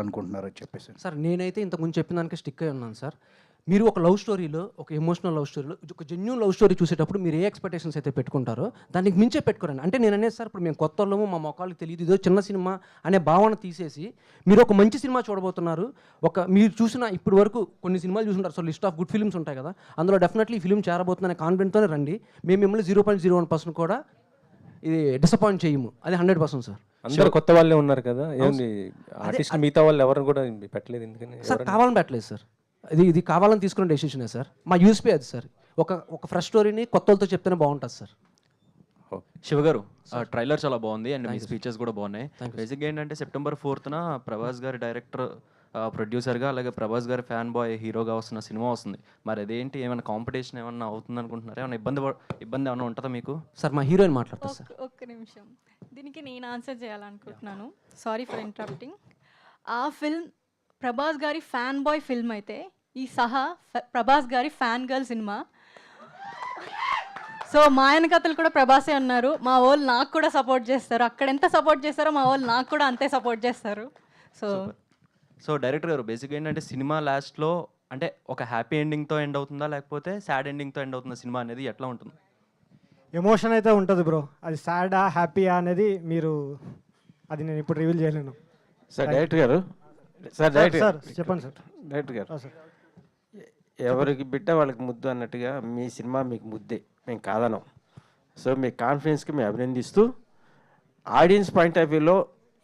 అనుకుంటున్నారని చెప్పేసి. సార్ నేనైతే ఇంతకుముందు చెప్పిన దానికి స్టిక్ అయి ఉన్నాను సార్. మీరు ఒక లవ్ స్టోరీలో, ఒక ఎమోషనల్ లవ్ స్టోరీలో, ఒక జెన్యూన్ లవ్ స్టోరీ చూసేటప్పుడు మీరు ఏ ఎక్స్‌పెక్టేషన్స్ అయితే పెట్టుకుంటారో దానికి మించే పెట్టుకోరండి. అంటే నేననేది సార్, ఇప్పుడు మేము కొత్తోళ్ళము, మా మొఖాలకు తెలీదు, ఇదో చిన్న సినిమా అనే భావన తీసేసి మీరు ఒక మంచి సినిమా చూడబోతున్నారు. మీరు చూసిన ఇప్పటి వరకు కొన్ని సినిమాలు చూసుంటారు. So list of good films ఉంటాయి కదా, అందులో డెఫినెట్లీ ఈ ఫిల్మ్ చేరబోతుందనే కాన్ఫిడెంట్‌తోనే రండి. మేము మిమ్మల్ని 0.01% కూడా ఇది డిసప్పాయింట్ చేయము. అది 100% సార్. అందరూ కొత్త వాళ్ళే ఉన్నారు కదా, ఏంది ఆర్టిస్ట్ మిగతా వాళ్ళు ఎవరు కూడా పెట్టలేదు ఎందుకని? సార్ కావాలని పెట్టలేదు సార్. ఇది కావాలని తీసుకున్న డెసిషనే సార్. మా యూఎస్పీ అది సార్. ఒక ఫ్రెష్ స్టోరీని కొత్త వాళ్ళతో చెప్తేనే బాగుంటుంది సార్. శివ గారు, ట్రైలర్ చాలా బాగుంది అండ్ మీ స్పీచెస్ కూడా బాగున్నాయి. బేసిక్గా ఏంటంటే సెప్టెంబర్ 4th ప్రభాస్ గారి డైరెక్టర్, ప్రొడ్యూసర్గా, అలాగే ప్రభాస్ గారి ఫ్యాన్ బాయ్ హీరోగా వస్తున్న సినిమా వస్తుంది. మరి అదేంటి, ఏమైనా కాంపిటీషన్ ఏమన్నా అవుతుంది అనుకుంటున్నారా? ఏమైనా ఇబ్బంది ఏమైనా ఉంటుందా మీకు? సార్ మా హీరోయిన్ మాట్లాడతారు సార్. ఒక్క నిమిషం, దీనికి నేను ఆన్సర్ చేయాలనుకుంటున్నాను. Sorry for interrupting. ఆ ఫిల్మ్ ప్రభాస్ గారి ఫ్యాన్ బాయ్ ఫిల్మ్ అయితే, ఈ సహా ప్రభాస్ గారి ఫ్యాన్ గర్ల్ సినిమా. సో మా ఆయన కథలు కూడా ప్రభాసే ఉన్నారు. మా వాళ్ళు నాకు కూడా సపోర్ట్ చేస్తారు. అక్కడ ఎంత సపోర్ట్ చేస్తారో మా వాళ్ళు నాకు కూడా అంతే సపోర్ట్ చేస్తారు. సో డైరెక్టర్ గారు, బేసిక్గా ఏంటంటే సినిమా లాస్ట్లో అంటే ఒక హ్యాపీ ఎండింగ్తో ఎండ్ అవుతుందా, లేకపోతే సాడ్ ఎండింగ్తో ఎండ్ అవుతుందా సినిమా అనేది ఎట్లా ఉంటుంది? ఎమోషన్ అయితే ఉంటుంది బ్రో. అది సాడా హ్యాపీయా అనేది అది నేను ఇప్పుడు రివీల్ చేయలేను. సార్ డైరెక్టర్ గారు, సార్ చెప్పండి సార్. డైరెక్టర్ గారు, సార్ ఎవరికి బిడ్డ వాళ్ళకి ముద్దు అన్నట్టుగా మీ సినిమా మీకు ముద్దే, మేము కాదనం. సో మీ కాన్ఫిడెన్స్కి మేము అభినందిస్తూ, ఆడియన్స్ పాయింట్ ఆఫ్ వ్యూలో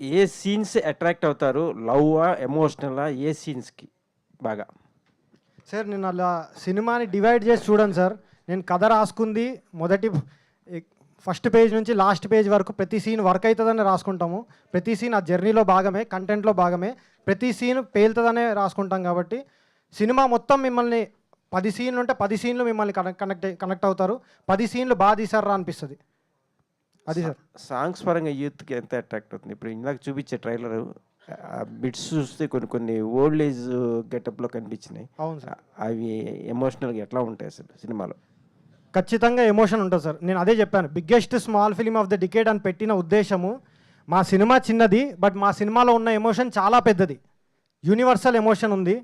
ఏ సీన్స్ అట్రాక్ట్ అవుతారు, లవ్వా ఎమోషనలా, ఏ సీన్స్కి బాగా? సార్ నేను అలా సినిమాని డివైడ్ చేసి చూడండి సార్. నేను కథ రాసుకుంది ఫస్ట్ పేజ్ నుంచి లాస్ట్ పేజ్ వరకు ప్రతి సీన్ వర్క్ అవుతుందని రాసుకుంటాము. ప్రతి సీన్ ఆ జర్నీలో భాగమే, కంటెంట్లో భాగమే. ప్రతి సీన్ పేలుతుందనే రాసుకుంటాం. కాబట్టి సినిమా మొత్తం మిమ్మల్ని 10 సీన్లు ఉంటే 10 సీన్లు మిమ్మల్ని కనెక్ట్ అవుతారు. 10 సీన్లు బాగా తీసారా అనిపిస్తుంది. అది సార్. సాంగ్స్ పరంగా యూత్కి ఎంత అట్రాక్ట్ అవుతుంది? ఇప్పుడు ఇందాక చూపించే ట్రైలర్ బిట్స్ చూస్తే కొన్ని ఓల్డ్ ఏజ్ గెటప్లో కనిపించినాయి. అవును సార్. అవి ఎమోషనల్గా ఎట్లా ఉంటాయి అసలు సినిమాలో? ఖచ్చితంగా ఎమోషన్ ఉంటుంది సార్. నేను అదే చెప్పాను, biggest small film of the decade అని పెట్టిన ఉద్దేశము, మా సినిమా చిన్నది బట్ మా సినిమాలో ఉన్న ఎమోషన్ చాలా పెద్దది. యూనివర్సల్ ఎమోషన్ ఉంది,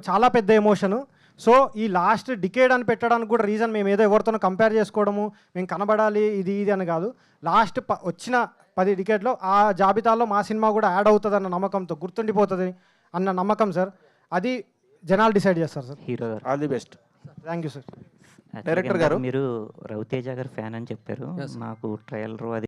చాలా పెద్ద ఎమోషను. సో ఈ లాస్ట్ డికేడ్ అని పెట్టడానికి కూడా రీజన్ మేము ఏదో ఎవరితోనో కంపేర్ చేసుకోవడము, మేము కనబడాలి ఇది అని కాదు. లాస్ట్ వచ్చిన 10 డికేడ్లో ఆ జాబితాలో మా సినిమా కూడా యాడ్ అవుతుంది అన్న నమ్మకంతో, గుర్తుండిపోతుంది అన్న నమ్మకం సార్. అది జనాలు డిసైడ్ చేస్తారు సార్. హీరో గారు, all the best. Thank you sir. Director గారు, మీరు రవితేజ గారు ఫ్యాన్ అని చెప్పారు. నాకు ట్రైలర్ అది